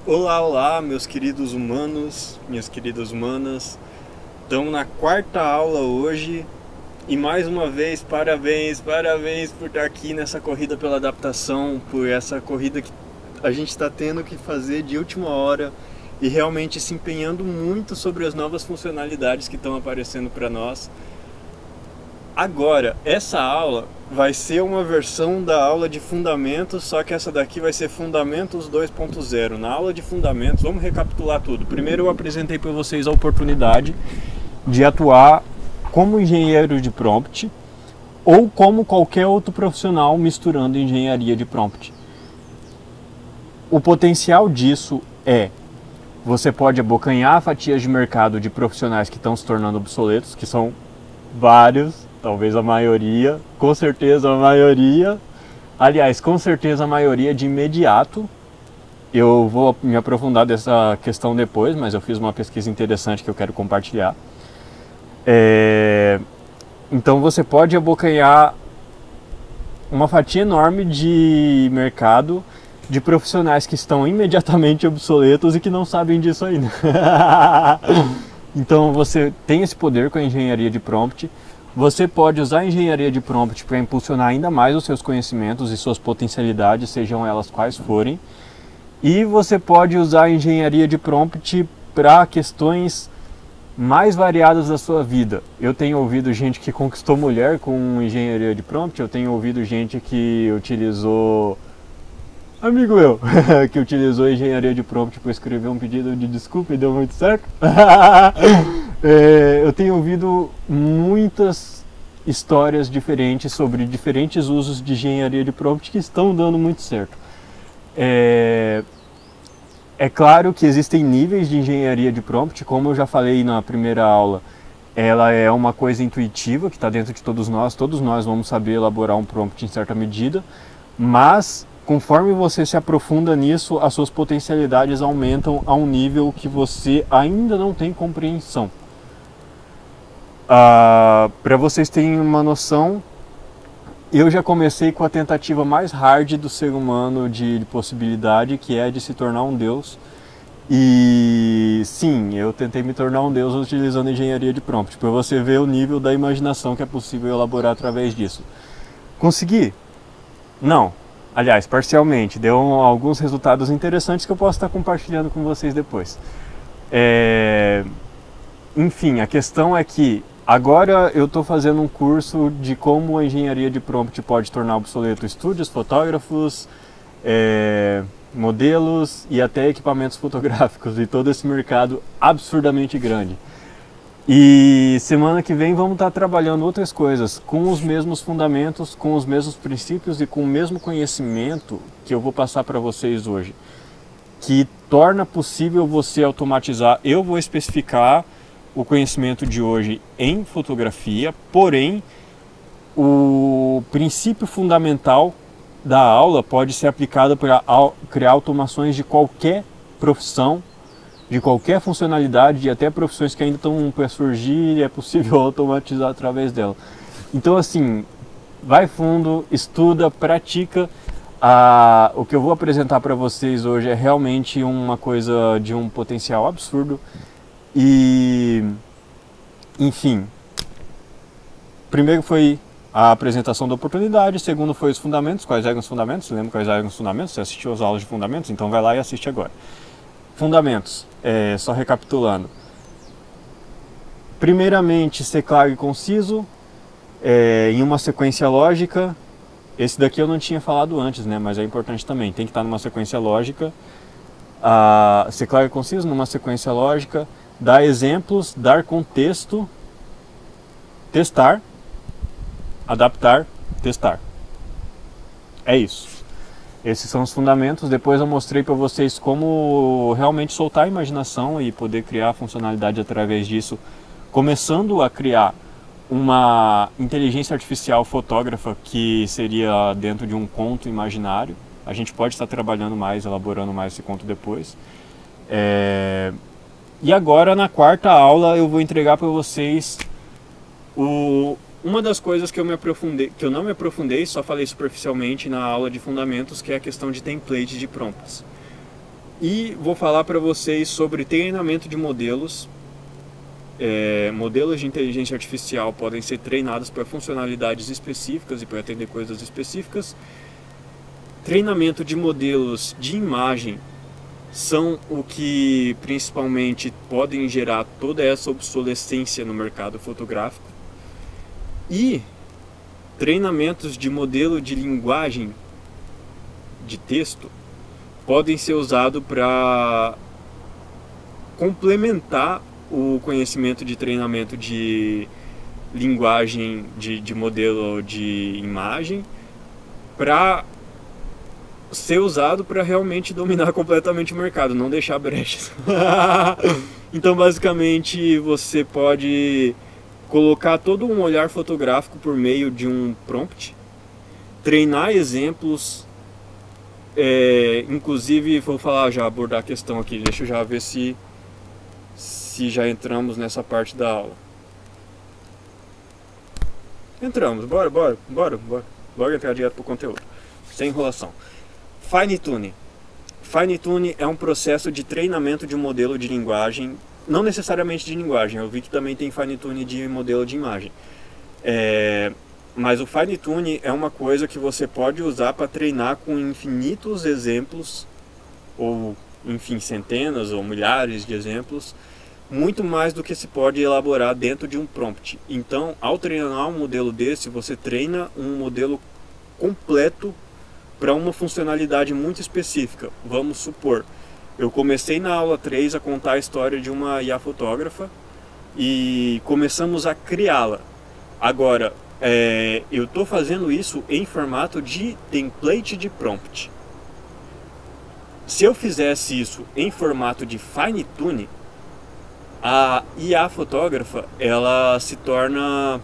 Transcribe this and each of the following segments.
Olá, olá, meus queridos humanos, minhas queridas humanas. Estamos na quarta aula hoje e mais uma vez parabéns por estar aqui nessa corrida pela adaptação, por essa corrida que a gente está tendo que fazer de última hora e realmente se empenhando muito sobre as novas funcionalidades que estão aparecendo para nós. Agora, essa aula vai ser uma versão da aula de Fundamentos, só que essa daqui vai ser Fundamentos 2.0. Na aula de Fundamentos, vamos recapitular tudo. Primeiro eu apresentei para vocês a oportunidade de atuar como engenheiro de prompt ou como qualquer outro profissional misturando engenharia de prompt. O potencial disso você pode abocanhar fatias de mercado de profissionais que estão se tornando obsoletos, que são vários, talvez a maioria, com certeza a maioria, aliás, com certeza a maioria de imediato. Eu vou me aprofundar dessa questão depois, mas eu fiz uma pesquisa interessante que eu quero compartilhar. Então você pode abocanhar uma fatia enorme de mercado de profissionais que estão imediatamente obsoletos e que não sabem disso ainda. Então você tem esse poder com a engenharia de prompt. Você pode usar a engenharia de prompt para impulsionar ainda mais os seus conhecimentos e suas potencialidades, sejam elas quais forem. E você pode usar a engenharia de prompt para questões mais variadas da sua vida. Eu tenho ouvido gente que conquistou mulher com engenharia de prompt, eu tenho ouvido gente que utilizou... Amigo meu, que utilizou engenharia de prompt para escrever um pedido de desculpa e deu muito certo. Eu tenho ouvido muitas histórias diferentes sobre diferentes usos de engenharia de prompt que estão dando muito certo. É claro que existem níveis de engenharia de prompt, como eu já falei na primeira aula, ela é uma coisa intuitiva que está dentro de todos nós vamos saber elaborar um prompt em certa medida, mas conforme você se aprofunda nisso, as suas potencialidades aumentam a um nível que você ainda não tem compreensão. Para vocês terem uma noção, eu já comecei com a tentativa mais hard do ser humano de possibilidade, que é de se tornar um deus. E sim, eu tentei me tornar um deus utilizando engenharia de prompt, para você ver o nível da imaginação que é possível elaborar através disso. Consegui? Não. Aliás, parcialmente, deu alguns resultados interessantes que eu posso estar compartilhando com vocês depois. Enfim, a questão é que agora eu estou fazendo um curso de como a engenharia de prompt pode tornar obsoleto estúdios, fotógrafos, modelos e até equipamentos fotográficos e todo esse mercado absurdamente grande. E semana que vem vamos estar trabalhando outras coisas com os mesmos fundamentos, com os mesmos princípios e com o mesmo conhecimento que eu vou passar para vocês hoje, que torna possível você automatizar. Eu vou especificar o conhecimento de hoje em fotografia, porém o princípio fundamental da aula pode ser aplicado para criar automações de qualquer profissão, de qualquer funcionalidade e até profissões que ainda estão para surgir e é possível automatizar através dela. Então assim, vai fundo, estuda, pratica. O que eu vou apresentar para vocês hoje é realmente uma coisa de um potencial absurdo e, enfim, primeiro foi a apresentação da oportunidade, segundo foi os fundamentos. Quais eram os fundamentos? Você lembra quais eram os fundamentos? Você assistiu às aulas de fundamentos? Então vai lá e assiste agora. Fundamentos, só recapitulando. Primeiramente, ser claro e conciso, em uma sequência lógica. Esse daqui eu não tinha falado antes, né? Mas é importante também, tem que estar numa sequência lógica. Ser claro e conciso numa sequência lógica, dar exemplos, dar contexto, testar, adaptar, testar. É isso. Esses são os fundamentos. Depois eu mostrei para vocês como realmente soltar a imaginação e poder criar funcionalidade através disso, começando a criar uma inteligência artificial fotógrafa que seria dentro de um conto imaginário. A gente pode estar trabalhando mais, elaborando mais esse conto depois. E agora na quarta aula eu vou entregar para vocês uma das coisas que eu não me aprofundei, só falei superficialmente na aula de fundamentos, que é a questão de templates de prompts. E vou falar para vocês sobre treinamento de modelos. Modelos de inteligência artificial podem ser treinados para funcionalidades específicas e para atender coisas específicas. Treinamento de modelos de imagem são o que principalmente podem gerar toda essa obsolescência no mercado fotográfico. E treinamentos de modelo de linguagem de texto podem ser usados para complementar o conhecimento de treinamento de linguagem de modelo de imagem, para ser usado para realmente dominar completamente o mercado, não deixar brechas. Então basicamente você pode colocar todo um olhar fotográfico por meio de um prompt, treinar exemplos, inclusive vou falar, já abordar a questão aqui, deixa eu já ver se já entramos nessa parte da aula. Entramos, bora entrar direto pro conteúdo, sem enrolação. Fine Tune. Fine Tune é um processo de treinamento de um modelo de linguagem, não necessariamente de linguagem, eu vi que também tem Fine Tune de modelo de imagem. Mas o Fine Tune é uma coisa que você pode usar para treinar com infinitos exemplos, ou enfim, centenas ou milhares de exemplos, muito mais do que se pode elaborar dentro de um prompt. Então, ao treinar um modelo desse, você treina um modelo completo para uma funcionalidade muito específica. Vamos supor, eu comecei na aula 3 a contar a história de uma IA fotógrafa e começamos a criá-la. Agora, eu estou fazendo isso em formato de template de prompt. Se eu fizesse isso em formato de Fine Tune, a IA fotógrafa, ela se torna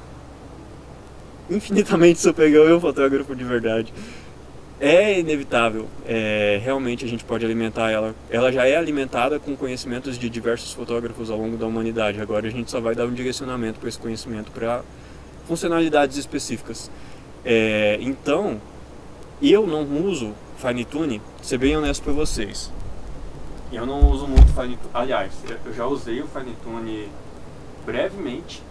infinitamente superior ao fotógrafo de verdade. É inevitável, realmente a gente pode alimentar ela. Ela já é alimentada com conhecimentos de diversos fotógrafos ao longo da humanidade. Agora a gente só vai dar um direcionamento para esse conhecimento, para funcionalidades específicas. Então, eu não uso Fine Tune, ser bem honesto para vocês. Eu não uso muito Fine Tune. Aliás, eu já usei o Fine Tune brevemente,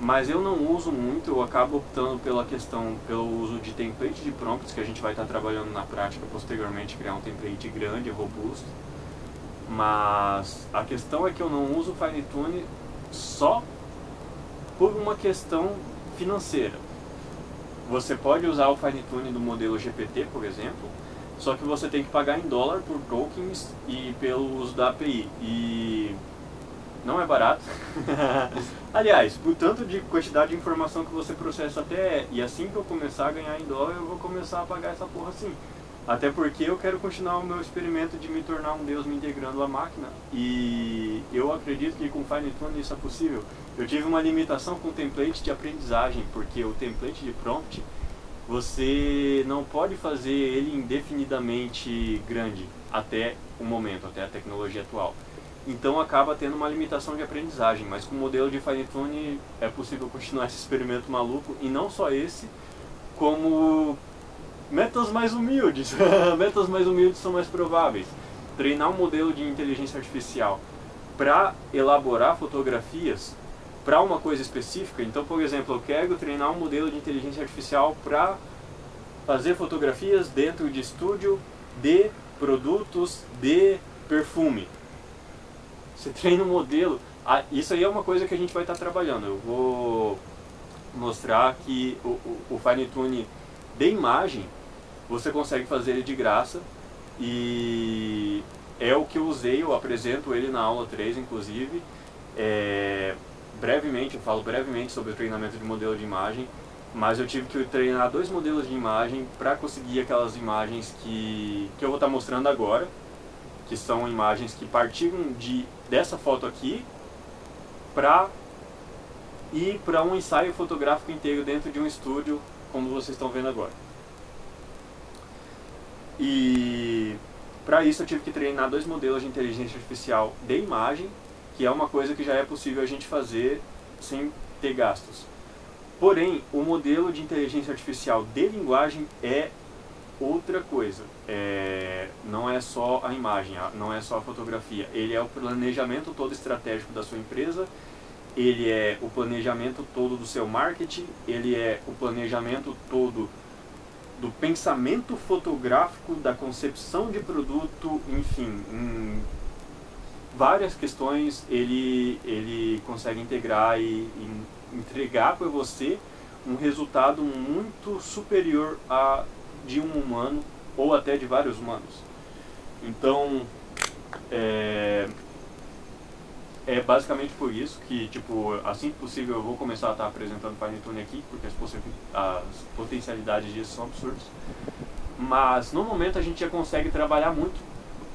mas eu não uso muito. Eu acabo optando pelo uso de template de prompts, que a gente vai estar trabalhando na prática posteriormente, criar um template grande e robusto. Mas a questão é que eu não uso o Fine Tune só por uma questão financeira. Você pode usar o Fine Tune do modelo GPT, por exemplo, só que você tem que pagar em dólar por tokens e pelo uso da API. E não é barato. Aliás, por tanto de quantidade de informação que você processa e assim que eu começar a ganhar em dólar, eu vou começar a pagar essa porra sim. Até porque eu quero continuar o meu experimento de me tornar um deus me integrando à máquina. E eu acredito que com Fine Tune isso é possível. Eu tive uma limitação com o template de aprendizagem, porque o template de prompt, você não pode fazer ele indefinidamente grande até o momento, até a tecnologia atual. Então acaba tendo uma limitação de aprendizagem, mas com o modelo de Fine Tune é possível continuar esse experimento maluco, e não só esse, como métodos mais humildes. Métodos mais humildes são mais prováveis. Treinar um modelo de inteligência artificial para elaborar fotografias para uma coisa específica. Então, por exemplo, eu quero treinar um modelo de inteligência artificial para fazer fotografias dentro de estúdio de produtos de perfume. Você treina um modelo. Isso aí é uma coisa que a gente vai estar trabalhando. Eu vou mostrar que o Fine Tune de imagem você consegue fazer ele de graça, e é o que eu usei. Eu apresento ele na aula 3, inclusive. Brevemente, eu falo brevemente sobre o treinamento de modelo de imagem, mas eu tive que treinar 2 modelos de imagem para conseguir aquelas imagens que eu vou estar mostrando agora, que são imagens que partiram dessa foto aqui para ir para um ensaio fotográfico inteiro dentro de um estúdio, como vocês estão vendo agora. E para isso eu tive que treinar 2 modelos de inteligência artificial de imagem, que é uma coisa que já é possível a gente fazer sem ter gastos. Porém, o modelo de inteligência artificial de linguagem é outra coisa, não é só a imagem, não é só a fotografia, ele é o planejamento todo estratégico da sua empresa, ele é o planejamento todo do seu marketing, ele é o planejamento todo do pensamento fotográfico, da concepção de produto, enfim, em várias questões ele consegue integrar e entregar para você um resultado muito superior a de um humano ou até de vários humanos. Então, é basicamente por isso que, tipo, assim que possível eu vou começar a estar apresentando o Panetone aqui, porque as potencialidades disso são absurdas. Mas no momento a gente já consegue trabalhar muito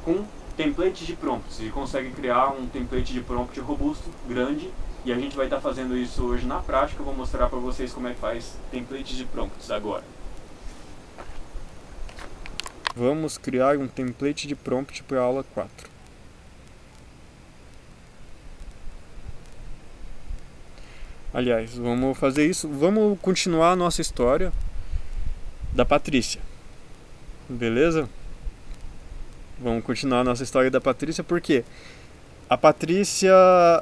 com templates de prompts, e consegue criar um template de prompt robusto, grande, e a gente vai estar fazendo isso hoje na prática. Eu vou mostrar para vocês como é que faz templates de prompts agora. Vamos criar um template de prompt para a aula 4. Aliás, vamos fazer isso, vamos continuar a nossa história da Patrícia, beleza? Vamos continuar a nossa história da Patrícia, porque a Patrícia,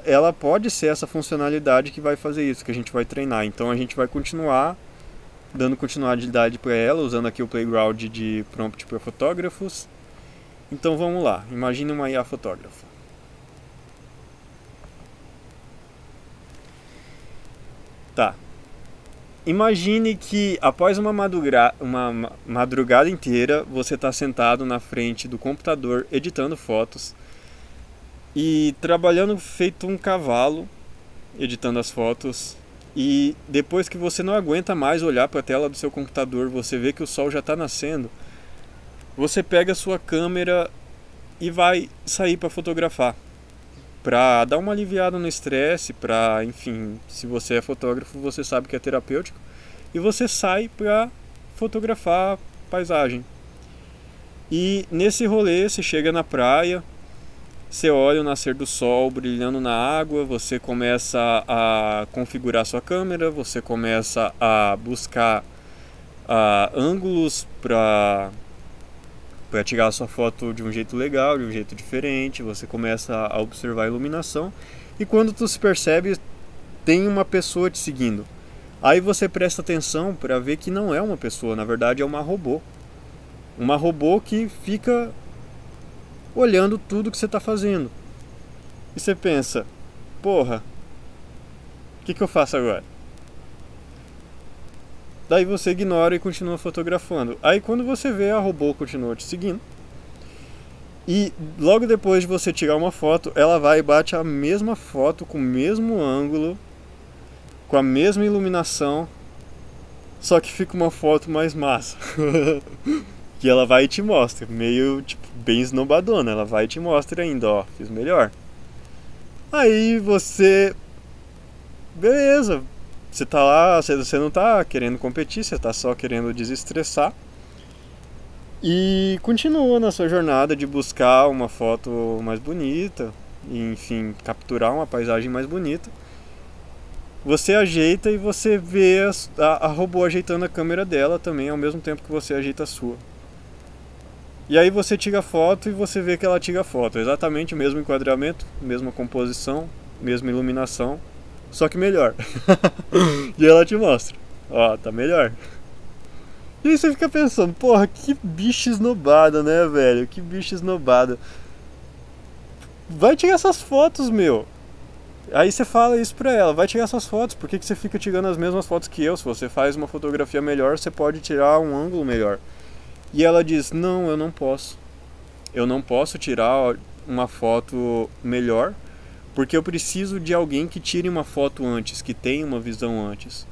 ela pode ser essa funcionalidade que vai fazer isso, que a gente vai treinar. Então a gente vai continuar dando continuidade para ela, usando aqui o playground de prompt para fotógrafos. Então vamos lá, imagine uma IA fotógrafa. Tá. Imagine que após uma madrugada inteira você está sentado na frente do computador editando fotos e trabalhando feito um cavalo, editando as fotos, e depois que você não aguenta mais olhar para a tela do seu computador, você vê que o sol já está nascendo, você pega a sua câmera e vai sair para fotografar, para dar uma aliviada no estresse, para, enfim, se você é fotógrafo, você sabe que é terapêutico, e você sai para fotografar paisagem. E nesse rolê você chega na praia, você olha o nascer do sol brilhando na água, você começa a configurar sua câmera, você começa a buscar ângulos para tirar a sua foto de um jeito legal, de um jeito diferente, você começa a observar a iluminação, e quando tu se percebe, tem uma pessoa te seguindo. Aí você presta atenção para ver que não é uma pessoa, na verdade é uma robô. Uma robô que fica olhando tudo que você está fazendo. E você pensa, porra, o que eu faço agora? Daí você ignora e continua fotografando. Aí quando você vê, a robô continua te seguindo. E logo depois de você tirar uma foto, ela vai e bate a mesma foto com o mesmo ângulo, com a mesma iluminação, só que fica uma foto mais massa. Que ela vai e te mostra, meio tipo bem esnobadona, ela vai e te mostra ainda, ó, fiz melhor. Aí você, beleza, você tá lá, você não tá querendo competir, você tá só querendo desestressar. E continua na sua jornada de buscar uma foto mais bonita, e, enfim, capturar uma paisagem mais bonita. Você ajeita e você vê a robô ajeitando a câmera dela também ao mesmo tempo que você ajeita a sua. E aí você tira a foto e você vê que ela tira a foto. Exatamente o mesmo enquadramento, mesma composição, mesma iluminação, só que melhor. E ela te mostra, ó, tá melhor. E aí você fica pensando, porra, que bicho esnobada, né, velho? Que bicho esnobada. Vai tirar essas fotos, meu. Aí você fala isso pra ela, vai tirar essas fotos, por que você fica tirando as mesmas fotos que eu? Se você faz uma fotografia melhor, você pode tirar um ângulo melhor. E ela diz, não, eu não posso. Eu não posso tirar uma foto melhor, porque eu preciso de alguém que tire uma foto antes, que tenha uma visão antes.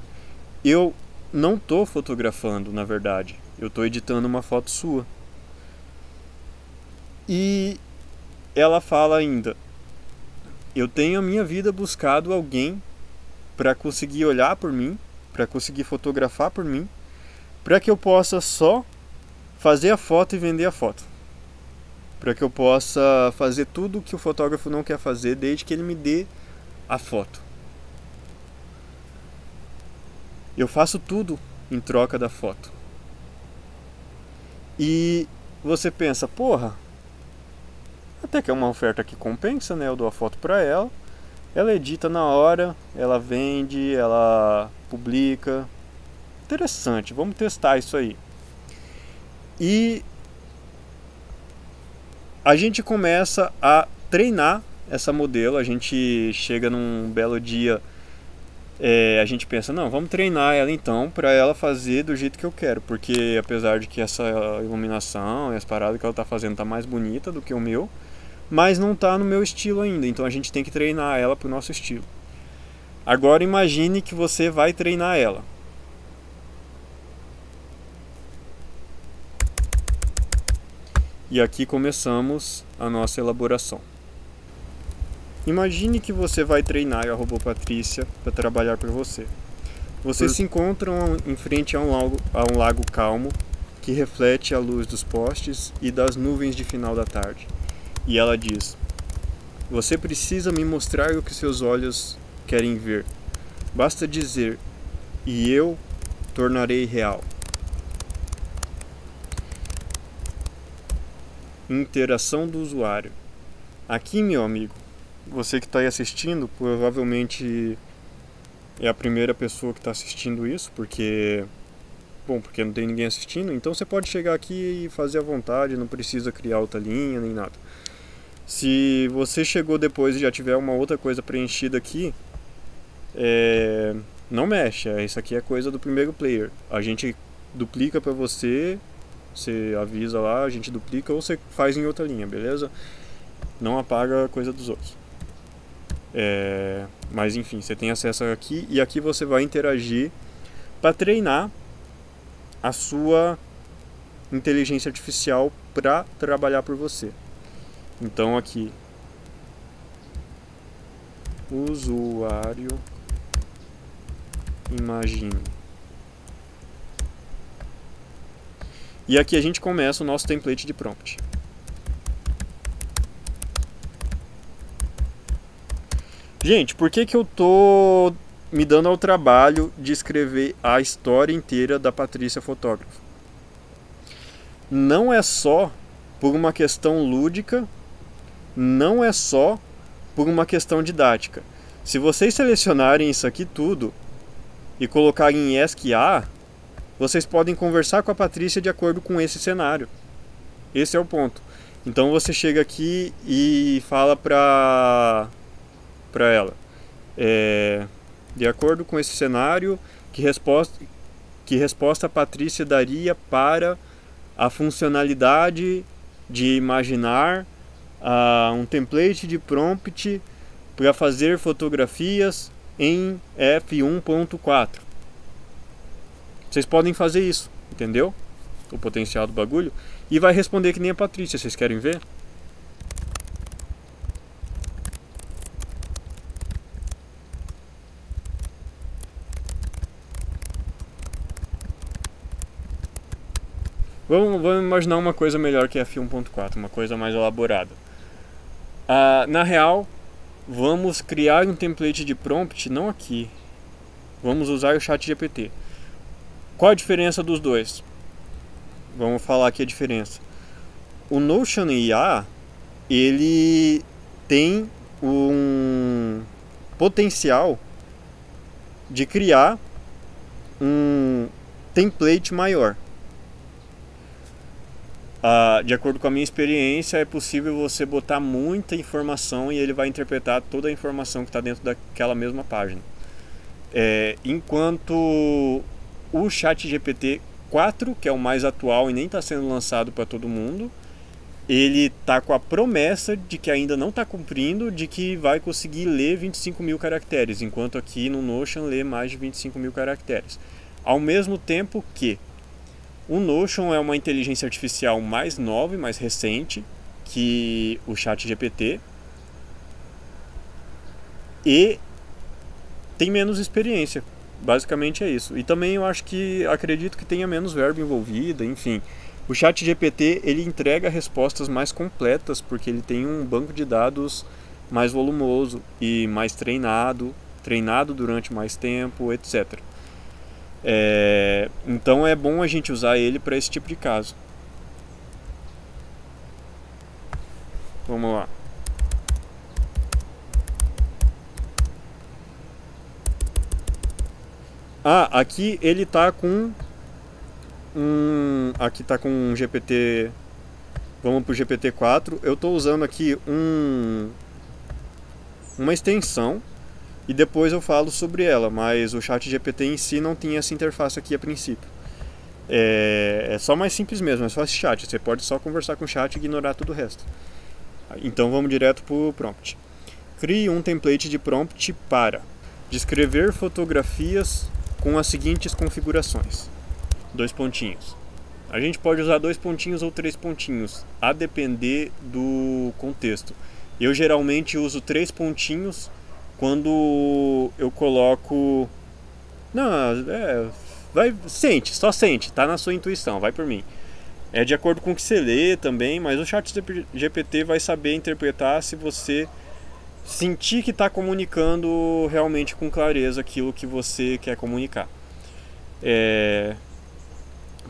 Eu não tô fotografando, na verdade. Eu tô editando uma foto sua. E ela fala ainda, eu tenho a minha vida buscado alguém para conseguir olhar por mim, para conseguir fotografar por mim, para que eu possa só fazer a foto e vender a foto. Para que eu possa fazer tudo o que o fotógrafo não quer fazer, desde que ele me dê a foto. Eu faço tudo em troca da foto. E você pensa, porra, até que é uma oferta que compensa, né? Eu dou a foto para ela edita na hora, ela vende, ela publica. Interessante, vamos testar isso aí. E a gente começa a treinar essa modelo, a gente chega num belo dia, a gente pensa, não, vamos treinar ela então para ela fazer do jeito que eu quero, porque apesar de que essa iluminação e as paradas que ela tá fazendo tá mais bonita do que o meu, mas não tá no meu estilo ainda, então a gente tem que treinar ela pro nosso estilo. Agora imagine que você vai treinar ela. E aqui começamos a nossa elaboração. Imagine que você vai treinar a robô Patrícia para trabalhar para você. Vocês se encontram em frente a um lago calmo que reflete a luz dos postes e das nuvens de final da tarde. E ela diz: você precisa me mostrar o que seus olhos querem ver. Basta dizer, e eu tornarei real. Interação do usuário. Aqui, meu amigo, você que está aí assistindo, provavelmente é a primeira pessoa que está assistindo isso, porque não tem ninguém assistindo, então você pode chegar aqui e fazer à vontade, não precisa criar outra linha nem nada. Se você chegou depois e já tiver uma outra coisa preenchida aqui, não mexe, isso aqui é coisa do primeiro player. A gente duplica para você avisa lá, a gente duplica ou você faz em outra linha, beleza? Não apaga a coisa dos outros. Mas enfim, você tem acesso aqui e aqui você vai interagir para treinar a sua inteligência artificial para trabalhar por você. Então aqui, usuário, imagine. E aqui a gente começa o nosso template de prompt. Gente, por que eu tô me dando ao trabalho de escrever a história inteira da Patrícia fotógrafa? Não é só por uma questão lúdica, não é só por uma questão didática. Se vocês selecionarem isso aqui tudo e colocarem em ESC-A, vocês podem conversar com a Patrícia de acordo com esse cenário. Esse é o ponto. Então você chega aqui e fala para ela, de acordo com esse cenário, que resposta a Patrícia daria para a funcionalidade de imaginar um template de prompt para fazer fotografias em f1.4. Vocês podem fazer isso, entendeu? O potencial do bagulho. E vai responder que nem a Patrícia, vocês querem ver? Vamos imaginar uma coisa melhor que f1.4, uma coisa mais elaborada. Na real, vamos criar um template de prompt, não aqui. Vamos usar o ChatGPT. Qual a diferença dos dois? Vamos falar aqui a diferença. O Notion IA, ele tem um potencial de criar um template maior. De acordo com a minha experiência, é possível você botar muita informação e ele vai interpretar toda a informação que está dentro daquela mesma página. Enquanto o ChatGPT 4, que é o mais atual e nem está sendo lançado para todo mundo, ele está com a promessa de que ainda não está cumprindo, de que vai conseguir ler 25 mil caracteres, enquanto aqui no Notion lê mais de 25 mil caracteres. Ao mesmo tempo que o Notion é uma inteligência artificial mais nova e mais recente que o ChatGPT e tem menos experiência. Basicamente é isso. E também eu acredito que tenha menos verbo envolvido, enfim. O ChatGPT, ele entrega respostas mais completas porque ele tem um banco de dados mais volumoso e mais treinado durante mais tempo, etc. Então é bom a gente usar ele para esse tipo de caso. Vamos lá. Ah, aqui ele tá com aqui tá com um GPT. Vamos pro GPT-4. Eu tô usando aqui uma extensão e depois eu falo sobre ela, mas o ChatGPT em si não tinha essa interface aqui a princípio. É só mais simples mesmo, é só esse chat. Você pode só conversar com o chat e ignorar tudo o resto. Então vamos direto pro prompt. Crie um template de prompt para descrever fotografias com as seguintes configurações. 2 pontinhos. A gente pode usar 2 pontinhos ou 3 pontinhos, a depender do contexto. Eu geralmente uso 3 pontinhos quando eu coloco... Não, só sente, tá na sua intuição, vai por mim. É de acordo com o que você lê também, mas o ChatGPT vai saber interpretar se você sentir que está comunicando realmente com clareza aquilo que você quer comunicar.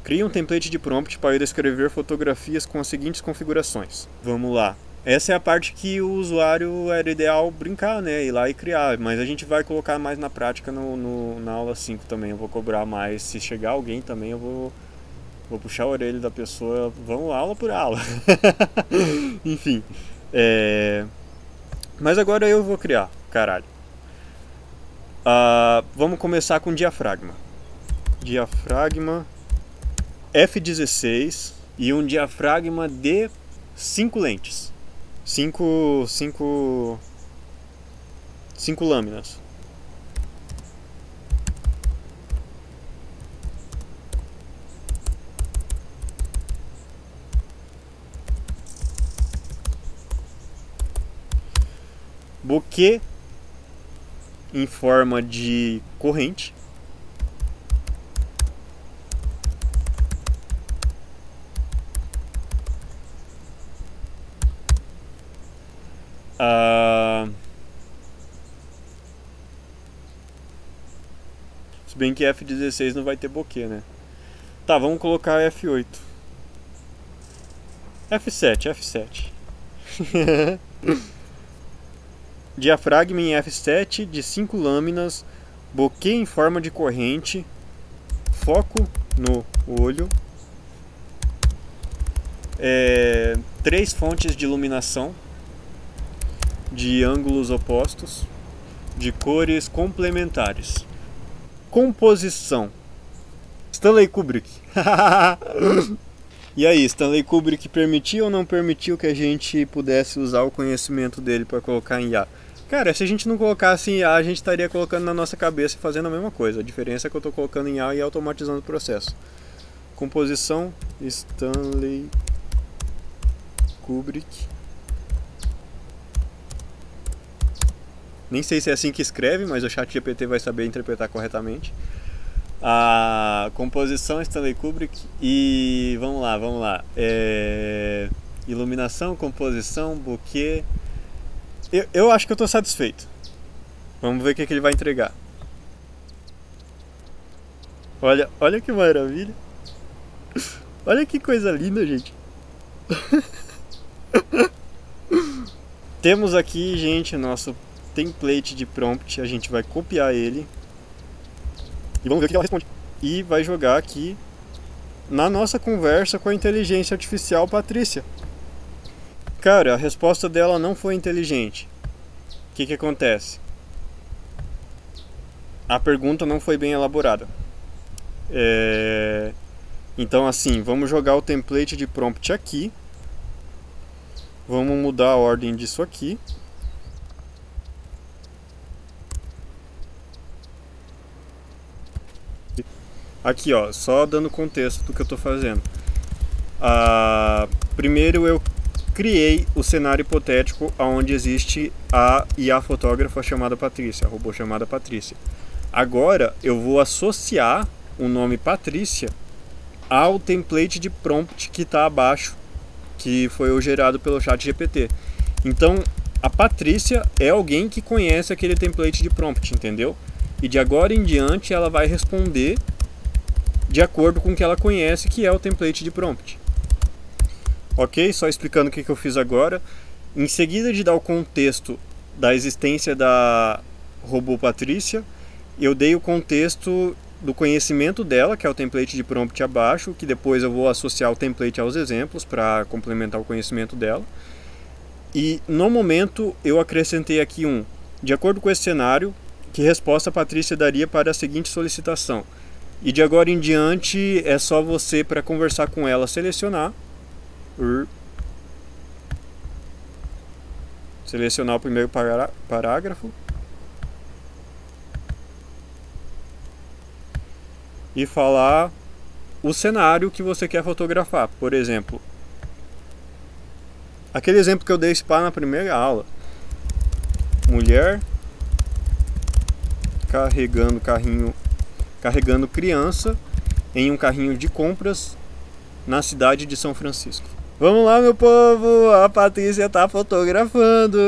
Crie um template de prompt para descrever fotografias com as seguintes configurações. Vamos lá. Essa é a parte que o usuário era ideal brincar, né? Ir lá e criar. Mas a gente vai colocar mais na prática na aula 5 também. Eu vou cobrar mais. Se chegar alguém também, eu vou puxar a orelha da pessoa. Vamos aula por aula. Enfim. Mas agora eu vou criar. Caralho. Vamos começar com diafragma. Diafragma F16 e um diafragma de 5 lentes. 5 lâminas. Bokeh em forma de corrente. Se bem que F16 não vai ter bokeh, né? Tá, vamos colocar F8. F7. Diafragma em F7 de 5 lâminas, bokeh em forma de corrente, foco no olho, 3 fontes de iluminação de ângulos opostos, de cores complementares. Composição. Stanley Kubrick. E aí, Stanley Kubrick permitiu ou não permitiu que a gente pudesse usar o conhecimento dele para colocar em IA? Cara, se a gente não colocasse em IA, a gente estaria colocando na nossa cabeça e fazendo a mesma coisa. A diferença é que eu estou colocando em IA e automatizando o processo. Composição, Stanley Kubrick. Nem sei se é assim que escreve, mas o ChatGPT vai saber interpretar corretamente. A composição Stanley Kubrick e vamos lá. Iluminação, composição, bokeh. Eu acho que eu estou satisfeito. Vamos ver o que ele vai entregar. Olha que maravilha. Olha que coisa linda, gente. Temos aqui, gente, o nosso template de prompt. A gente vai copiar ele e vamos ver o que ela responde. E vai jogar aqui na nossa conversa com a inteligência artificial Patrícia. Cara, a resposta dela não foi inteligente. O que acontece? A pergunta não foi bem elaborada. Então assim, vamos jogar o template de prompt aqui. Vamos mudar a ordem disso aqui. Aqui, ó, só dando contexto do que eu estou fazendo. Primeiro eu criei o cenário hipotético onde existe a IA fotógrafa chamada Patrícia, a robô chamada Patrícia. Agora eu vou associar o nome Patrícia ao template de prompt que está abaixo, que foi o gerado pelo ChatGPT. Então a Patrícia é alguém que conhece aquele template de prompt, entendeu? E de agora em diante ela vai responder de acordo com o que ela conhece, que é o template de prompt. Ok? Só explicando o que eu fiz agora. Em seguida de dar o contexto da existência da robô Patrícia, eu dei o contexto do conhecimento dela, que é o template de prompt abaixo, que depois eu vou associar o template aos exemplos para complementar o conhecimento dela. E no momento eu acrescentei aqui de acordo com esse cenário, que resposta a Patrícia daria para a seguinte solicitação. E de agora em diante é só você, para conversar com ela, selecionar o primeiro parágrafo e falar o cenário que você quer fotografar. Por exemplo, aquele exemplo que eu dei na primeira aula: mulher carregando criança em um carrinho de compras na cidade de São Francisco. Vamos lá, meu povo, a Patrícia tá fotografando.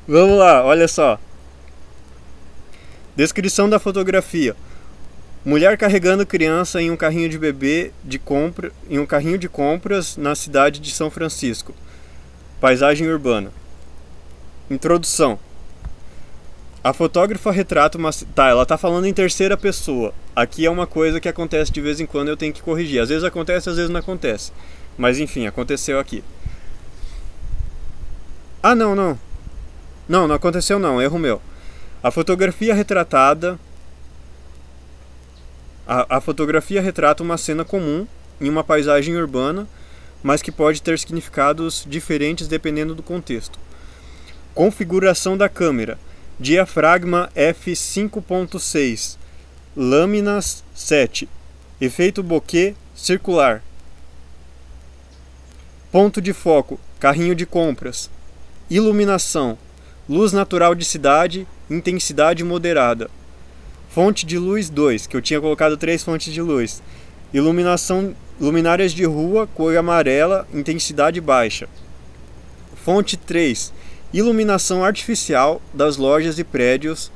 Vamos lá, olha só. Descrição da fotografia: mulher carregando criança em um carrinho de bebê em um carrinho de compras na cidade de São Francisco. Paisagem urbana. Introdução: a fotógrafa retrata uma... ela tá falando em terceira pessoa. Aqui é uma coisa que acontece de vez em quando, eu tenho que corrigir. Às vezes acontece, às vezes não acontece. Mas enfim, aconteceu aqui. Ah, não. Não aconteceu não, erro meu. A fotografia retratada... A fotografia retrata uma cena comum em uma paisagem urbana, mas que pode ter significados diferentes dependendo do contexto. Configuração da câmera: diafragma f5.6, lâminas 7, efeito bokeh circular. Ponto de foco: carrinho de compras. Iluminação: luz natural de cidade, intensidade moderada. Fonte de luz 2, que eu tinha colocado 3 fontes de luz. Iluminação: luminárias de rua, cor amarela, intensidade baixa. Fonte 3: iluminação artificial das lojas e prédios,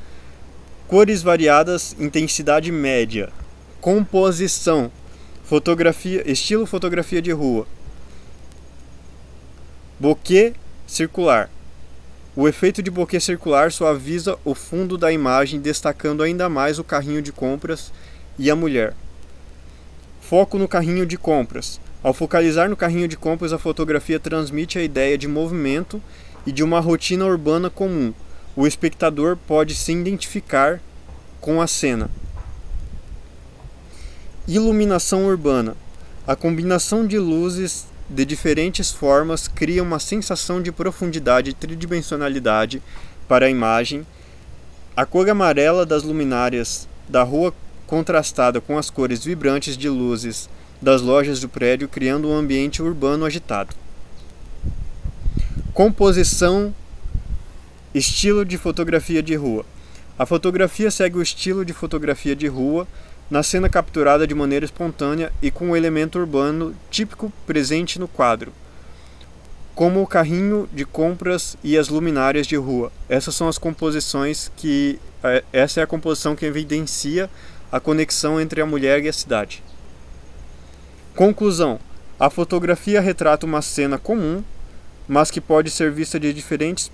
cores variadas, intensidade média. Composição: estilo fotografia de rua. Bokeh circular: o efeito de bokeh circular suaviza o fundo da imagem, destacando ainda mais o carrinho de compras e a mulher. Foco no carrinho de compras: ao focalizar no carrinho de compras, a fotografia transmite a ideia de movimento e de uma rotina urbana comum. O espectador pode se identificar com a cena. Iluminação urbana: a combinação de luzes de diferentes formas cria uma sensação de profundidade e tridimensionalidade para a imagem. A cor amarela das luminárias da rua contrastada com as cores vibrantes de luzes das lojas do prédio, criando um ambiente urbano agitado. Composição: estilo de fotografia de rua: a fotografia segue o estilo de fotografia de rua, na cena capturada de maneira espontânea e com um elemento urbano típico presente no quadro, como o carrinho de compras e as luminárias de rua. Essas são as composições essa é a composição que evidencia a conexão entre a mulher e a cidade. Conclusão: a fotografia retrata uma cena comum, mas que pode ser vista de diferentes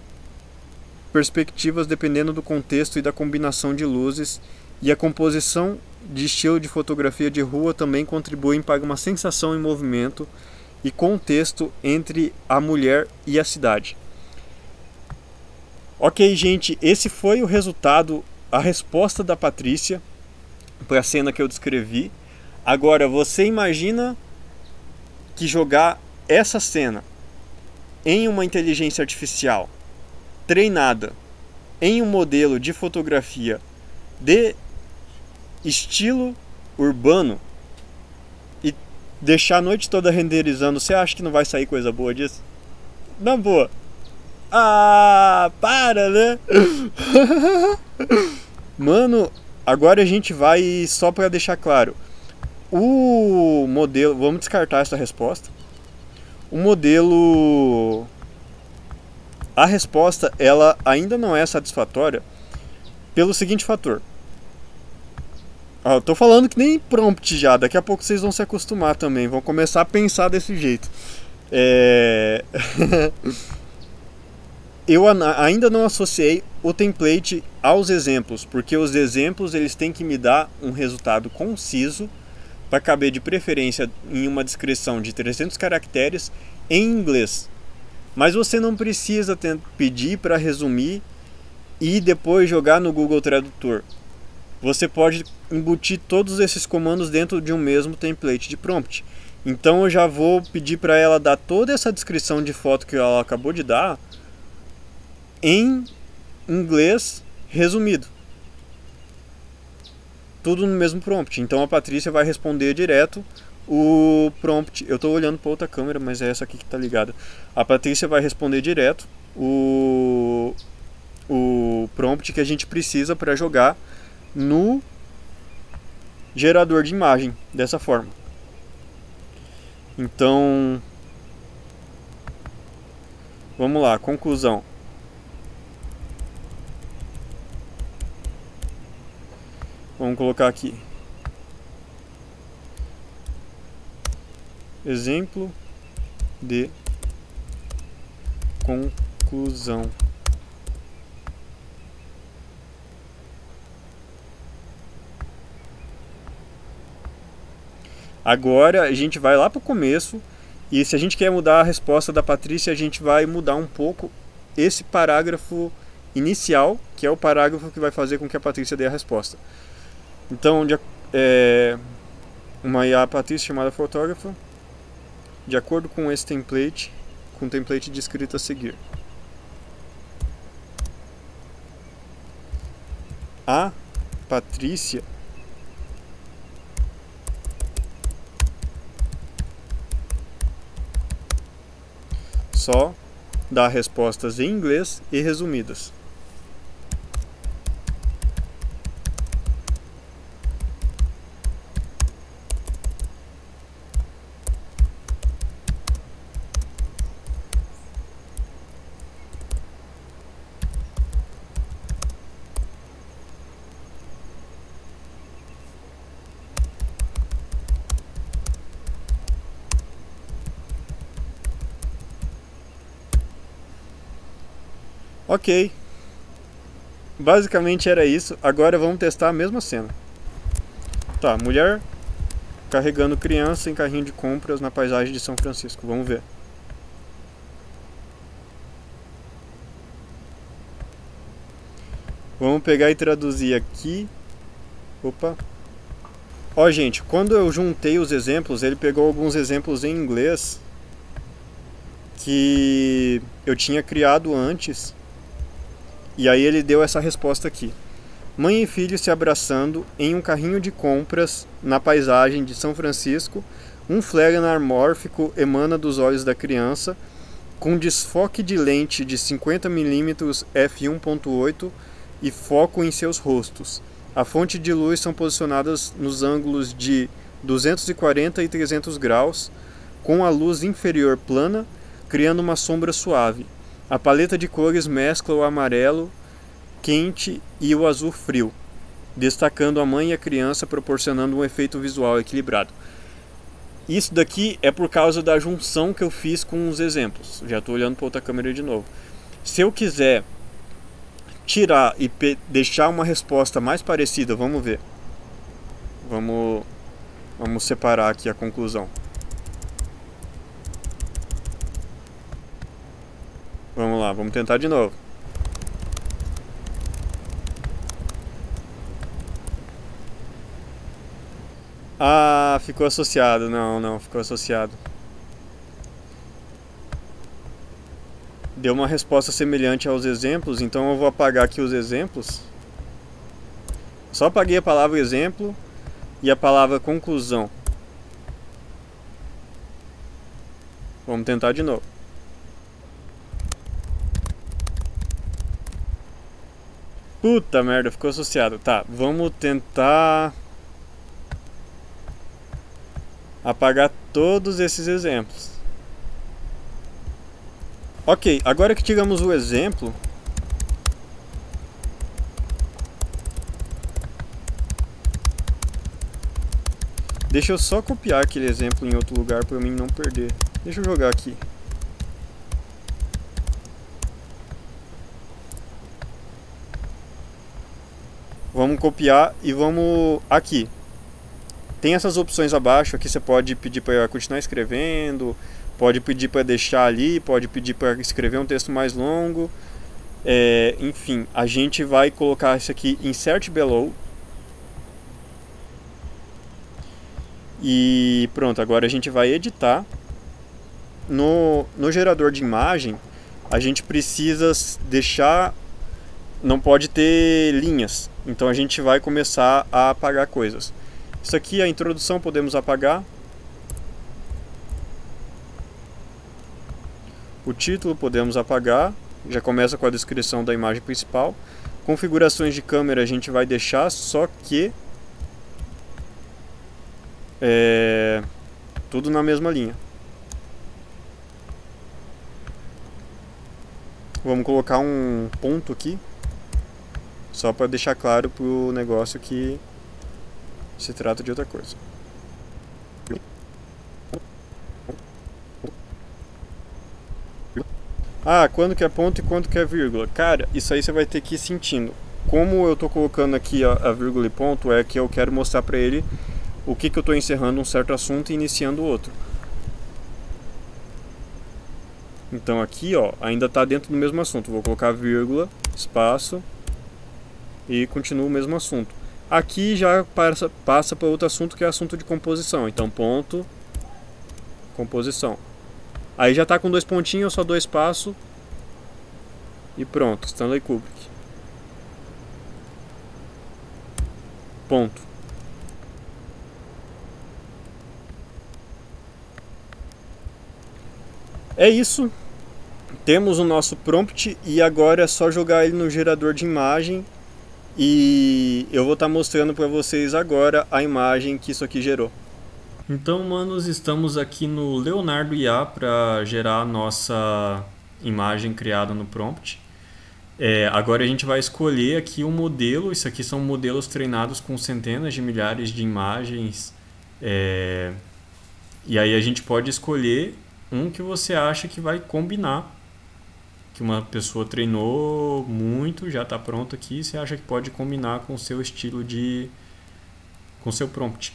perspectivas dependendo do contexto e da combinação de luzes, e a composição de estilo de fotografia de rua também contribuem para uma sensação em movimento e contexto entre a mulher e a cidade. Ok, gente, esse foi o resultado, a resposta da Patrícia para a cena que eu descrevi. Agora, você imagina que jogar essa cena em uma inteligência artificial treinada em um modelo de fotografia de estilo urbano e deixar a noite toda renderizando. Você acha que não vai sair coisa boa disso? Na boa. Ah, para, né? Mano, agora a gente vai, só para deixar claro, o modelo, vamos descartar essa resposta. O modelo, a resposta, ela ainda não é satisfatória pelo seguinte fator. Eu tô falando que nem prompt já, daqui a pouco vocês vão se acostumar também, vão começar a pensar desse jeito. É... Eu ainda não associei o template aos exemplos, porque os exemplos eles têm que me dar um resultado conciso para caber de preferência em uma descrição de 300 caracteres em inglês. Mas você não precisa pedir para resumir e depois jogar no Google Tradutor. Você pode embutir todos esses comandos dentro de um mesmo template de prompt. Então eu já vou pedir para ela dar toda essa descrição de foto que ela acabou de dar em inglês resumido. Tudo no mesmo prompt. Então a Patrícia vai responder direto o prompt. Eu estou olhando para outra câmera, mas é essa aqui que está ligada. A Patrícia vai responder direto o prompt que a gente precisa para jogar no gerador de imagem dessa forma. Então, vamos lá, conclusão. Vamos colocar aqui. Exemplo de conclusão. Agora a gente vai lá para o começo e se a gente quer mudar a resposta da Patrícia, a gente vai mudar um pouco esse parágrafo inicial, que é o parágrafo que vai fazer com que a Patrícia dê a resposta. Então, uma IA Patrícia chamada fotógrafa, de acordo com esse template, com o template de escrita a seguir. A Patrícia só dá respostas em inglês e resumidas. Ok, basicamente era isso. Agora vamos testar a mesma cena. Tá, mulher carregando criança em carrinho de compras na paisagem de São Francisco. Vamos ver. Vamos pegar e traduzir aqui. Opa. Ó, gente, quando eu juntei os exemplos, ele pegou alguns exemplos em inglês que eu tinha criado antes. E aí ele deu essa resposta aqui. Mãe e filho se abraçando em um carrinho de compras na paisagem de São Francisco. Um flare anamórfico emana dos olhos da criança, com desfoque de lente de 50mm f1.8 e foco em seus rostos. A fonte de luz são posicionadas nos ângulos de 240 e 300 graus, com a luz inferior plana, criando uma sombra suave. A paleta de cores mescla o amarelo quente e o azul frio, destacando a mãe e a criança, proporcionando um efeito visual equilibrado. Isso daqui é por causa da junção que eu fiz com os exemplos. Já estou olhando para outra câmera de novo. Se eu quiser tirar e deixar uma resposta mais parecida, vamos ver. Vamos separar aqui a conclusão. Vamos lá, vamos tentar de novo. Ah, ficou associado. Não, ficou associado. Deu uma resposta semelhante aos exemplos, então eu vou apagar aqui os exemplos. Só apaguei a palavra exemplo e a palavra conclusão. Vamos tentar de novo. Puta merda, ficou associado. Tá, vamos tentar apagar todos esses exemplos. Ok, agora que tiramos o exemplo, deixa eu só copiar aquele exemplo em outro lugar para mim não perder. Deixa eu jogar aqui. Vamos copiar e vamos aqui. Tem essas opções abaixo. Aqui você pode pedir para continuar escrevendo, pode pedir para deixar ali, pode pedir para escrever um texto mais longo. Enfim, a gente vai colocar isso aqui Insert Below. E pronto, agora a gente vai editar. No gerador de imagem, a gente precisa deixar... Não pode ter linhas. Então a gente vai começar a apagar coisas. Isso aqui, a introdução, podemos apagar. O título podemos apagar. Já começa com a descrição da imagem principal. Configurações de câmera a gente vai deixar, só que... tudo na mesma linha. Vamos colocar um ponto aqui, só para deixar claro pro negócio que se trata de outra coisa. Ah, quando que é ponto e quando que é vírgula? Cara, isso aí você vai ter que ir sentindo. Como eu tô colocando aqui a vírgula e ponto, é que eu quero mostrar para ele o que eu tô encerrando um certo assunto e iniciando outro. Então aqui, ó, ainda está dentro do mesmo assunto. Vou colocar vírgula, espaço e continua o mesmo assunto. Aqui já passa para outro assunto, que é assunto de composição. Então ponto, composição. Aí já está com 2 pontinhos, só 2 espaços e pronto, Stanley Kubrick. Ponto. É isso. Temos o nosso prompt e agora é só jogar ele no gerador de imagem e eu vou estar mostrando para vocês agora a imagem que isso aqui gerou. Então, manos, estamos aqui no Leonardo IA para gerar a nossa imagem criada no prompt. Agora a gente vai escolher aqui um modelo. Isso aqui são modelos treinados com centenas de milhares de imagens. E aí a gente pode escolher um que você acha que vai combinar, que uma pessoa treinou muito, já está pronto aqui, você acha que pode combinar com o seu estilo com o seu prompt.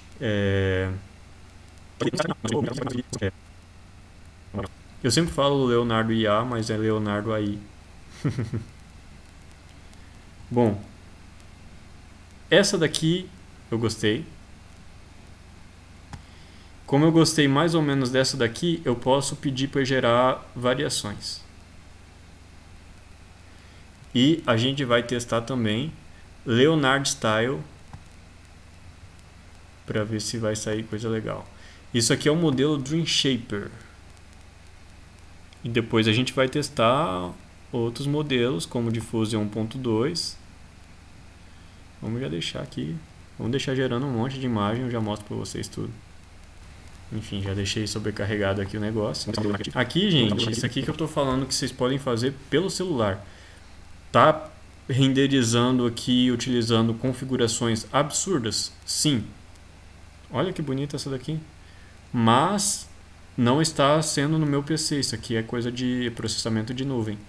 Eu sempre falo Leonardo IA, mas é Leonardo AI. Bom, essa daqui eu gostei. Como eu gostei mais ou menos dessa daqui, eu posso pedir para gerar variações. E a gente vai testar também Leonardo Style para ver se vai sair coisa legal. Isso aqui é o modelo Dream Shaper. E depois a gente vai testar outros modelos, como o Diffusion 1.2. Vamos já deixar aqui. Vamos deixar gerando um monte de imagem, eu já mostro para vocês tudo. Enfim, já deixei sobrecarregado aqui o negócio. Aqui, gente, isso aqui que eu estou falando que vocês podem fazer pelo celular. Tá renderizando aqui, utilizando configurações absurdas? Sim. Olha que bonita essa daqui. Mas não está sendo no meu PC. Isso aqui é coisa de processamento de nuvem.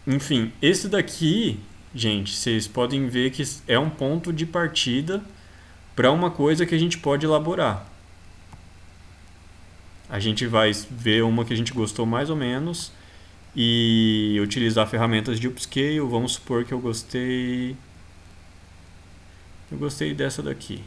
Enfim, esse daqui, gente, vocês podem ver que é um ponto de partida para uma coisa que a gente pode elaborar. A gente vai ver uma que a gente gostou mais ou menos e utilizar ferramentas de upscale. Vamos supor que eu gostei dessa daqui.